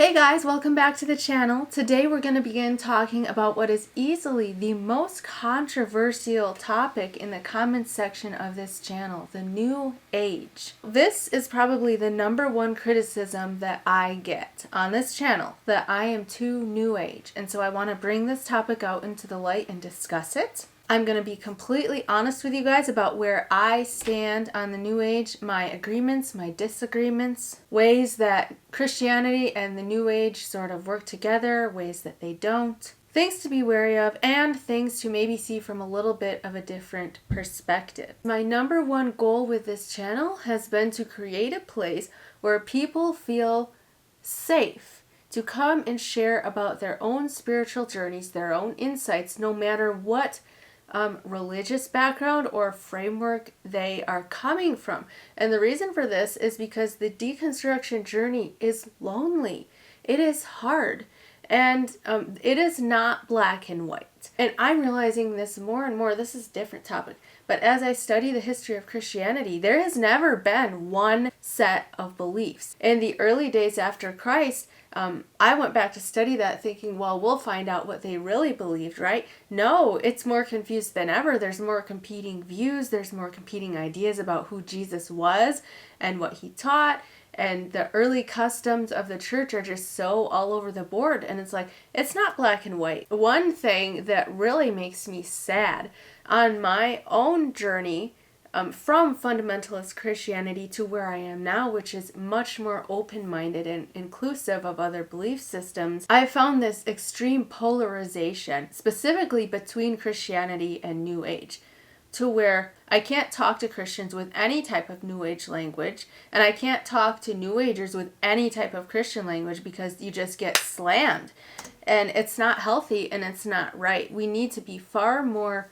Hey guys, welcome back to the channel. Today we're going to begin talking about what is easily the most controversial topic in the comments section of this channel, the New Age. This is probably the #1 criticism that I get on this channel, that I am too New Age. And so I want to bring this topic out into the light and discuss it. I'm going to be completely honest with you guys about where I stand on the New Age, my agreements, my disagreements, ways that Christianity and the New Age sort of work together, ways that they don't, things to be wary of, and things to maybe see from a little bit of a different perspective. My #1 goal with this channel has been to create a place where people feel safe to come and share about their own spiritual journeys, their own insights, no matter what religious background or framework they are coming from. And the reason for this is because the deconstruction journey is lonely. It is hard. And it is not black and white. And I'm realizing this more and more. This is a different topic. But as I study the history of Christianity, there has never been one set of beliefs. In the early days after Christ, I went back to study that thinking, well, we'll find out what they really believed, right? No, it's more confused than ever. There's more competing views. There's more competing ideas about who Jesus was and what he taught. And the early customs of the church are just so all over the board. And it's like, it's not black and white. One thing that really makes me sad on my own journey from fundamentalist Christianity to where I am now, which is much more open-minded and inclusive of other belief systems, I found this extreme polarization, specifically between Christianity and New Age, to where I can't talk to Christians with any type of New Age language, and I can't talk to New Agers with any type of Christian language because you just get slammed. And it's not healthy and it's not right. We need to be far more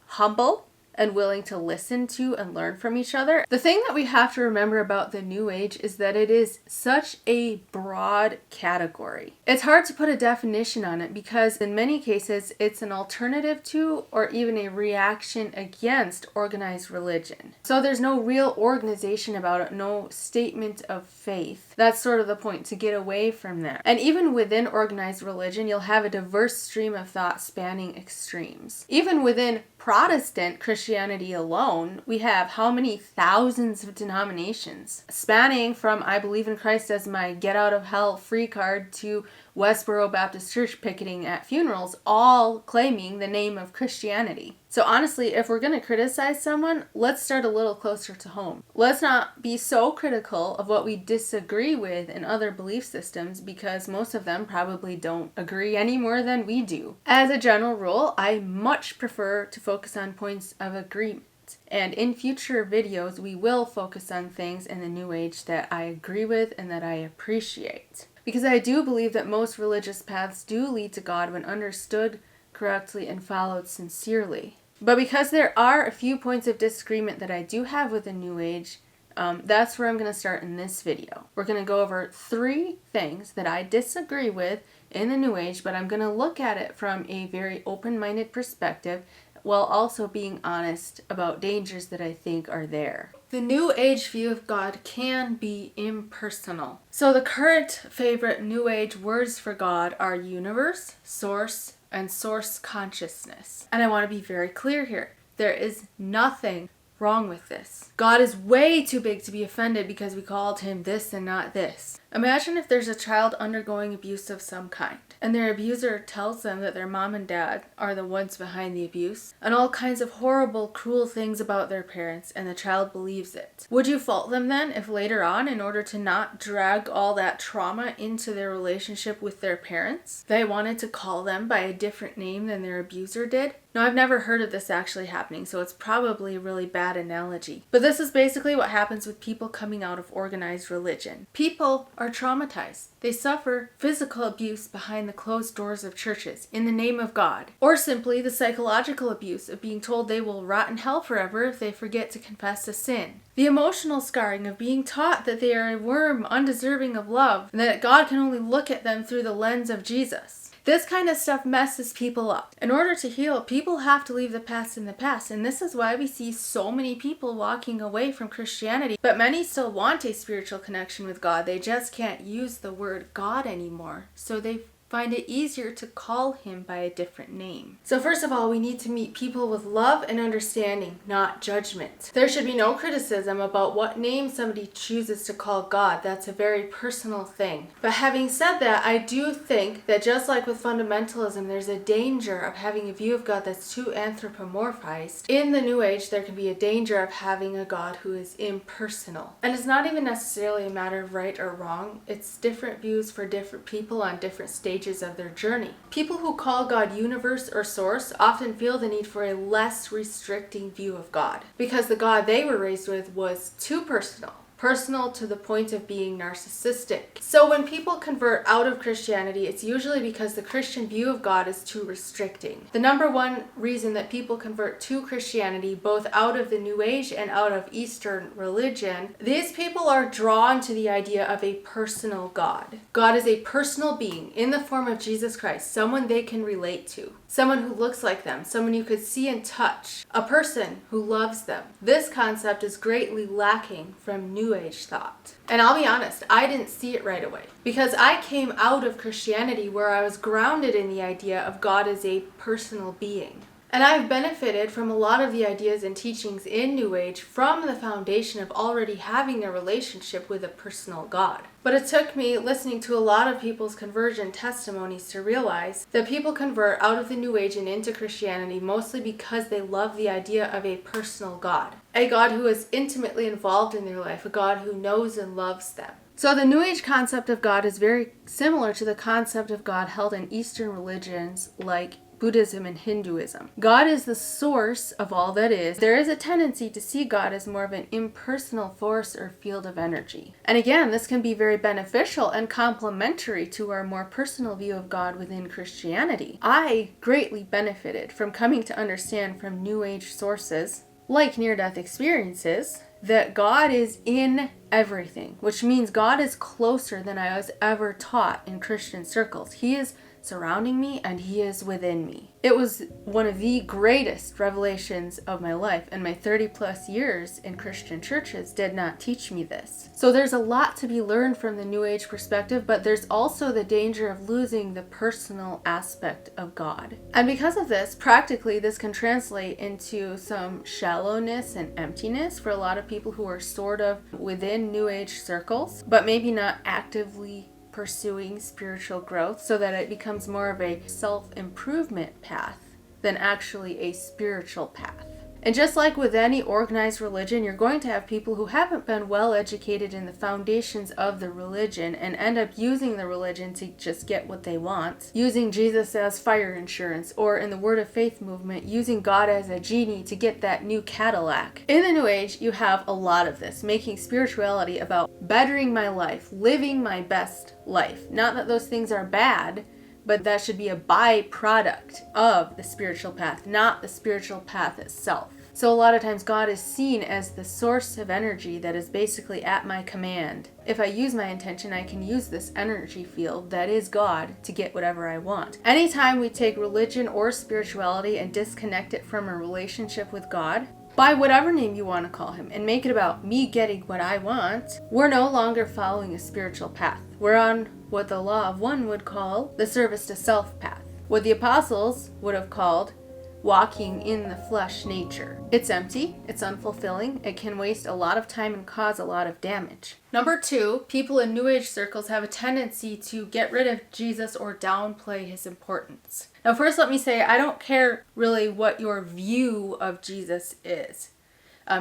humble and willing to listen to and learn from each other. The thing that we have to remember about the New Age is that it is such a broad category. It's hard to put a definition on it because in many cases it's an alternative to or even a reaction against organized religion. So there's no real organization about it, no statement of faith. That's sort of the point, to get away from that. And even within organized religion, you'll have a diverse stream of thought spanning extremes. Even within Protestant Christianity alone, we have how many thousands of denominations, spanning from I believe in Christ as my get out of hell free card to Westboro Baptist Church picketing at funerals, all claiming the name of Christianity. So honestly, if we're going to criticize someone, let's start a little closer to home. Let's not be so critical of what we disagree with in other belief systems because most of them probably don't agree any more than we do. As a general rule, I much prefer to focus on points of agreement. And in future videos, we will focus on things in the New Age that I agree with and that I appreciate. Because I do believe that most religious paths do lead to God when understood correctly and followed sincerely. But because there are a few points of disagreement that I do have with the New Age, that's where I'm going to start in this video. We're going to go over 3 things that I disagree with in the New Age, but I'm going to look at it from a very open-minded perspective while also being honest about dangers that I think are there. The New Age view of God can be impersonal. So the current favorite New Age words for God are universe, source, and source consciousness. And I want to be very clear here. There is nothing wrong with this. God is way too big to be offended because we called him this and not this. Imagine if there's a child undergoing abuse of some kind, and their abuser tells them that their mom and dad are the ones behind the abuse, and all kinds of horrible, cruel things about their parents, and the child believes it. Would you fault them then if later on, in order to not drag all that trauma into their relationship with their parents, they wanted to call them by a different name than their abuser did? Now, I've never heard of this actually happening, so it's probably a really bad analogy. But this is basically what happens with people coming out of organized religion. People are traumatized. They suffer physical abuse behind the closed doors of churches in the name of God. Or simply the psychological abuse of being told they will rot in hell forever if they forget to confess a sin. The emotional scarring of being taught that they are a worm undeserving of love and that God can only look at them through the lens of Jesus. This kind of stuff messes people up. In order to heal, people have to leave the past in the past, and this is why we see so many people walking away from Christianity, but many still want a spiritual connection with God. They just can't use the word God anymore, so they find it easier to call him by a different name. So first of all, we need to meet people with love and understanding, not judgment. There should be no criticism about what name somebody chooses to call God. That's a very personal thing. But having said that, I do think that just like with fundamentalism, there's a danger of having a view of God that's too anthropomorphized. In the New Age, there can be a danger of having a God who is impersonal. And it's not even necessarily a matter of right or wrong. It's different views for different people on different stages of their journey. People who call God universe or source often feel the need for a less restricting view of God because the God they were raised with was too personal to the point of being narcissistic. So when people convert out of Christianity, it's usually because the Christian view of God is too restricting. The number one reason that people convert to Christianity, both out of the New Age and out of Eastern religion, these people are drawn to the idea of a personal God. God is a personal being in the form of Jesus Christ, someone they can relate to, someone who looks like them, someone you could see and touch, a person who loves them. This concept is greatly lacking from New Age thought. And I'll be honest, I didn't see it right away because I came out of Christianity where I was grounded in the idea of God as a personal being. And I've benefited from a lot of the ideas and teachings in New Age from the foundation of already having a relationship with a personal God. But it took me listening to a lot of people's conversion testimonies to realize that people convert out of the New Age and into Christianity mostly because they love the idea of a personal God. A God who is intimately involved in their life, a God who knows and loves them. So the New Age concept of God is very similar to the concept of God held in Eastern religions like Buddhism and Hinduism. God is the source of all that is. There is a tendency to see God as more of an impersonal force or field of energy. And again, this can be very beneficial and complementary to our more personal view of God within Christianity. I greatly benefited from coming to understand from New Age sources, like near-death experiences, that God is in everything, which means God is closer than I was ever taught in Christian circles. He is surrounding me and he is within me. It was one of the greatest revelations of my life, and my 30 plus years in Christian churches did not teach me this. So there's a lot to be learned from the New Age perspective, but there's also the danger of losing the personal aspect of God. And because of this, practically this can translate into some shallowness and emptiness for a lot of people who are sort of within New Age circles, but maybe not actively pursuing spiritual growth, so that it becomes more of a self-improvement path than actually a spiritual path. And just like with any organized religion, you're going to have people who haven't been well educated in the foundations of the religion and end up using the religion to just get what they want, using Jesus as fire insurance, or in the Word of Faith movement, using God as a genie to get that new Cadillac. In the New Age, you have a lot of this, making spirituality about bettering my life, living my best life. Not that those things are bad, but that should be a byproduct of the spiritual path, not the spiritual path itself. So a lot of times God is seen as the source of energy that is basically at my command. If I use my intention, I can use this energy field that is God to get whatever I want. Anytime we take religion or spirituality and disconnect it from a relationship with God, by whatever name you want to call him, and make it about me getting what I want, we're no longer following a spiritual path. We're on what the law of one would call the service to self path. What the apostles would have called walking in the flesh nature. It's empty, it's unfulfilling, it can waste a lot of time and cause a lot of damage. Number 2, people in New Age circles have a tendency to get rid of Jesus or downplay his importance. Now first let me say, I don't care really what your view of Jesus is.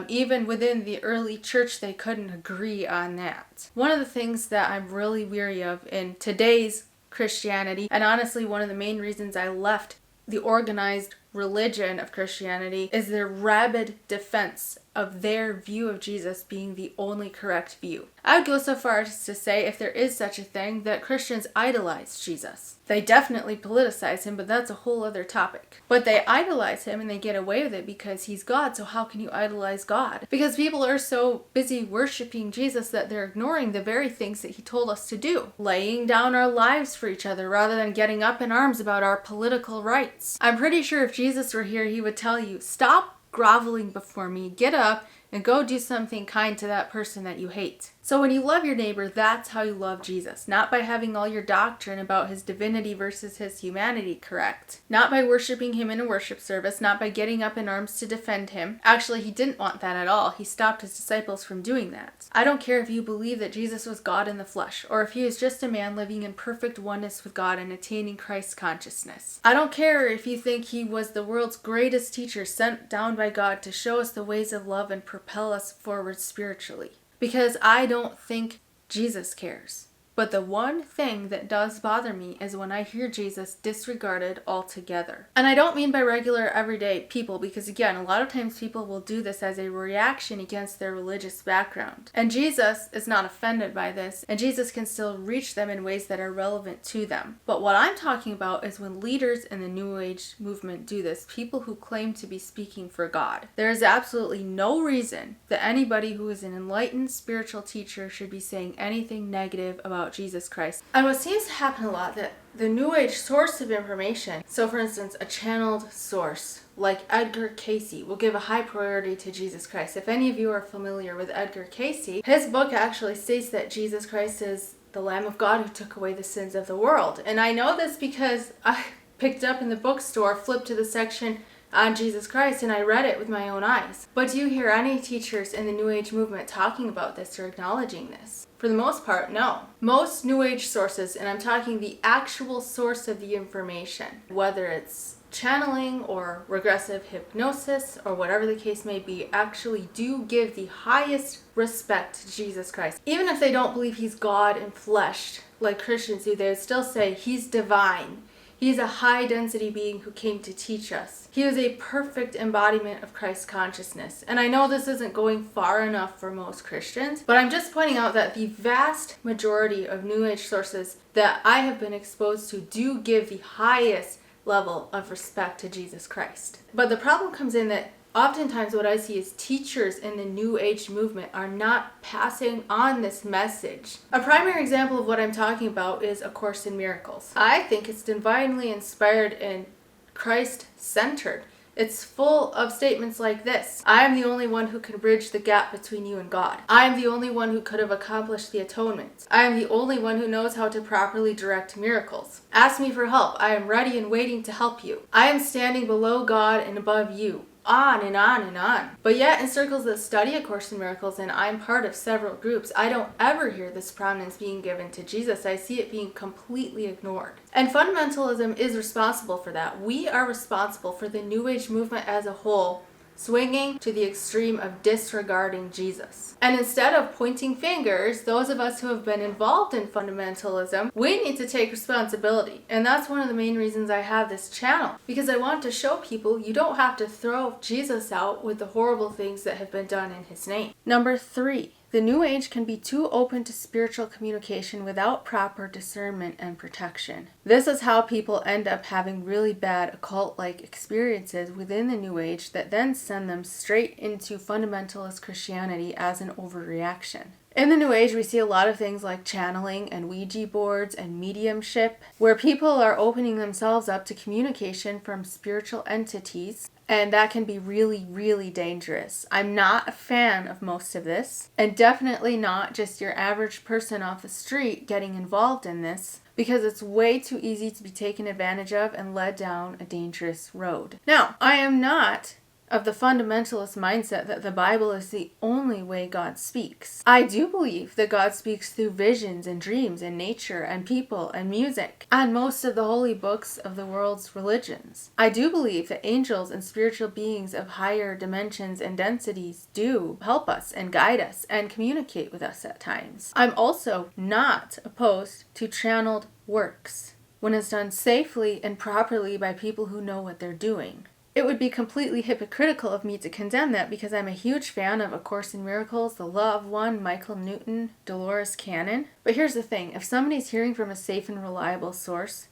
Even within the early church, they couldn't agree on that. One of the things that I'm really weary of in today's Christianity, and honestly one of the main reasons I left the organized religion of Christianity is their rabid defense of their view of Jesus being the only correct view. I would go so far as to say, if there is such a thing, that Christians idolize Jesus. They definitely politicize him, but that's a whole other topic. But they idolize him and they get away with it because he's God, so how can you idolize God? Because people are so busy worshiping Jesus that they're ignoring the very things that he told us to do. Laying down our lives for each other rather than getting up in arms about our political rights. I'm pretty sure if Jesus were here, he would tell you, stop groveling before me, get up and go do something kind to that person that you hate. So when you love your neighbor, that's how you love Jesus. Not by having all your doctrine about his divinity versus his humanity correct. Not by worshiping him in a worship service. Not by getting up in arms to defend him. Actually, he didn't want that at all. He stopped his disciples from doing that. I don't care if you believe that Jesus was God in the flesh, or if he is just a man living in perfect oneness with God and attaining Christ's consciousness. I don't care if you think he was the world's greatest teacher sent down by God to show us the ways of love and propel us forward spiritually. Because I don't think Jesus cares. But the one thing that does bother me is when I hear Jesus disregarded altogether. And I don't mean by regular everyday people, because again, a lot of times people will do this as a reaction against their religious background. And Jesus is not offended by this, and Jesus can still reach them in ways that are relevant to them. But what I'm talking about is when leaders in the New Age movement do this, people who claim to be speaking for God. There is absolutely no reason that anybody who is an enlightened spiritual teacher should be saying anything negative about Jesus Christ. And what seems to happen a lot, that the New Age source of information, so for instance, a channeled source like Edgar Cayce will give a high priority to Jesus Christ. If any of you are familiar with Edgar Cayce, his book actually states that Jesus Christ is the Lamb of God who took away the sins of the world. And I know this because I picked up in the bookstore, flipped to the section on Jesus Christ, and I read it with my own eyes. But do you hear any teachers in the New Age movement talking about this or acknowledging this? For the most part, no. Most New Age sources, and I'm talking the actual source of the information, whether it's channeling or regressive hypnosis or whatever the case may be, actually do give the highest respect to Jesus Christ. Even if they don't believe he's God in flesh, like Christians do, they would still say he's divine. He's a high-density being who came to teach us. He was a perfect embodiment of Christ's consciousness. And I know this isn't going far enough for most Christians, but I'm just pointing out that the vast majority of New Age sources that I have been exposed to do give the highest level of respect to Jesus Christ. But the problem comes in that oftentimes what I see is teachers in the New Age movement are not passing on this message. A primary example of what I'm talking about is A Course in Miracles. I think it's divinely inspired and Christ-centered. It's full of statements like this: I am the only one who can bridge the gap between you and God. I am the only one who could have accomplished the atonement. I am the only one who knows how to properly direct miracles. Ask me for help. I am ready and waiting to help you. I am standing below God and above you. On and on and on. But yet in circles that study A Course in Miracles, and I'm part of several groups, I don't ever hear this prominence being given to Jesus. I see it being completely ignored. And fundamentalism is responsible for that. We are responsible for the New Age movement as a whole swinging to the extreme of disregarding Jesus. And instead of pointing fingers, those of us who have been involved in fundamentalism, we need to take responsibility. And that's one of the main reasons I have this channel, because I want to show people you don't have to throw Jesus out with the horrible things that have been done in his name. Number 3. The New Age can be too open to spiritual communication without proper discernment and protection. This is how people end up having really bad occult-like experiences within the New Age that then send them straight into fundamentalist Christianity as an overreaction. In the New Age, we see a lot of things like channeling and Ouija boards and mediumship, where people are opening themselves up to communication from spiritual entities, and that can be really, really dangerous. I'm not a fan of most of this, and definitely not just your average person off the street getting involved in this, because it's way too easy to be taken advantage of and led down a dangerous road. Now, I am not of the fundamentalist mindset that the Bible is the only way God speaks. I do believe that God speaks through visions and dreams and nature and people and music and most of the holy books of the world's religions. I do believe that angels and spiritual beings of higher dimensions and densities do help us and guide us and communicate with us at times. I'm also not opposed to channeled works when it's done safely and properly by people who know what they're doing. It would be completely hypocritical of me to condemn that because I'm a huge fan of A Course in Miracles, The Law of One, Michael Newton, Dolores Cannon. But here's the thing, if somebody's hearing from a safe and reliable source,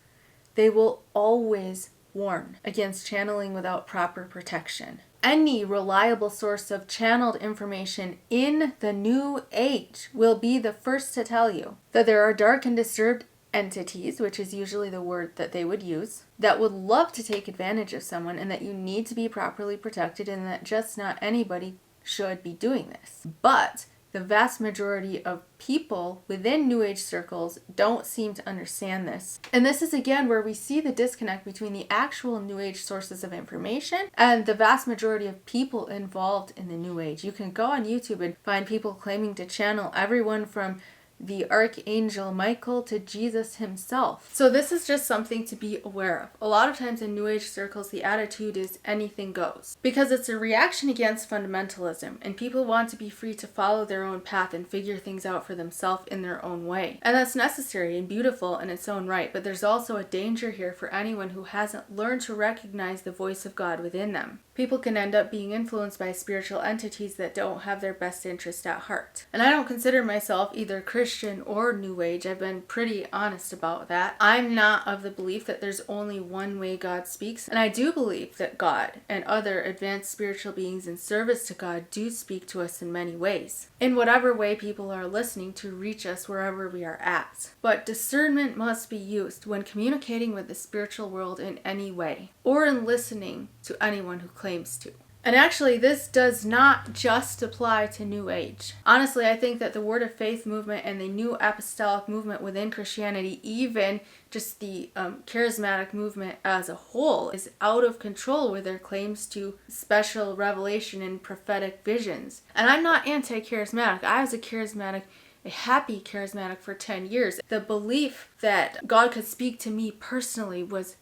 they will always warn against channeling without proper protection. Any reliable source of channeled information in the New Age will be the first to tell you that there are dark and disturbed entities, which is usually the word that they would use, that would love to take advantage of someone, and that you need to be properly protected, and that just not anybody should be doing this. But the vast majority of people within New Age circles don't seem to understand this. And this is again where we see the disconnect between the actual New Age sources of information and the vast majority of people involved in the New Age. You can go on YouTube and find people claiming to channel everyone from the Archangel Michael to Jesus himself. So this is just something to be aware of. A lot of times in New Age circles, the attitude is anything goes, because it's a reaction against fundamentalism, and people want to be free to follow their own path and figure things out for themselves in their own way. And that's necessary and beautiful in its own right, but there's also a danger here for anyone who hasn't learned to recognize the voice of God within them. People can end up being influenced by spiritual entities that don't have their best interest at heart. And I don't consider myself either Christian or New Age. I've been pretty honest about that. I'm not of the belief that there's only one way God speaks. And I do believe that God and other advanced spiritual beings in service to God do speak to us in many ways, in whatever way people are listening to reach us wherever we are at. But discernment must be used when communicating with the spiritual world in any way, or in listening to anyone who claims to. And actually, this does not just apply to New Age. Honestly, I think that the Word of Faith movement and the New Apostolic movement within Christianity, even just the charismatic movement as a whole, is out of control with their claims to special revelation and prophetic visions. And I'm not anti-charismatic. I was a happy charismatic for 10 years. The belief that God could speak to me personally was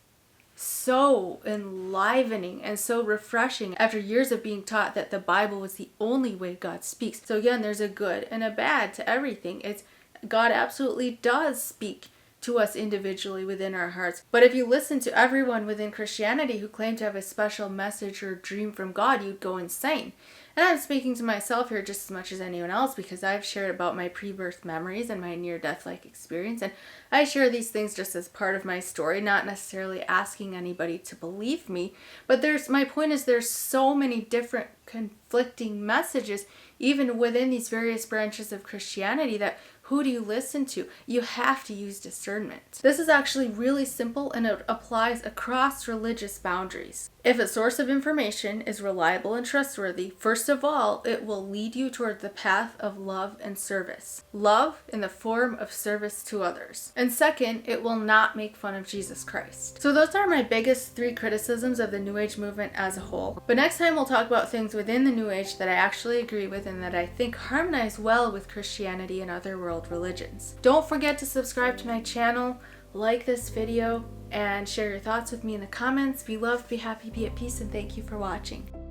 so enlivening and so refreshing after years of being taught that the Bible was the only way God speaks. So again, there's a good and a bad to everything. God absolutely does speak to us individually within our hearts. But if you listen to everyone within Christianity who claimed to have a special message or dream from God, you'd go insane. And I'm speaking to myself here just as much as anyone else, because I've shared about my pre-birth memories and my near-death-like experience. And I share these things just as part of my story, not necessarily asking anybody to believe me. But my point is there's so many different conflicting messages, even within these various branches of Christianity, that who do you listen to? You have to use discernment. This is actually really simple, and it applies across religious boundaries. If a source of information is reliable and trustworthy, first of all, it will lead you toward the path of love and service. Love in the form of service to others. And second, it will not make fun of Jesus Christ. So those are my biggest 3 criticisms of the New Age movement as a whole. But next time we'll talk about things within the New Age that I actually agree with and that I think harmonize well with Christianity and other world religions. Don't forget to subscribe to my channel, like this video, and share your thoughts with me in the comments. Be loved, be happy, be at peace, and thank you for watching.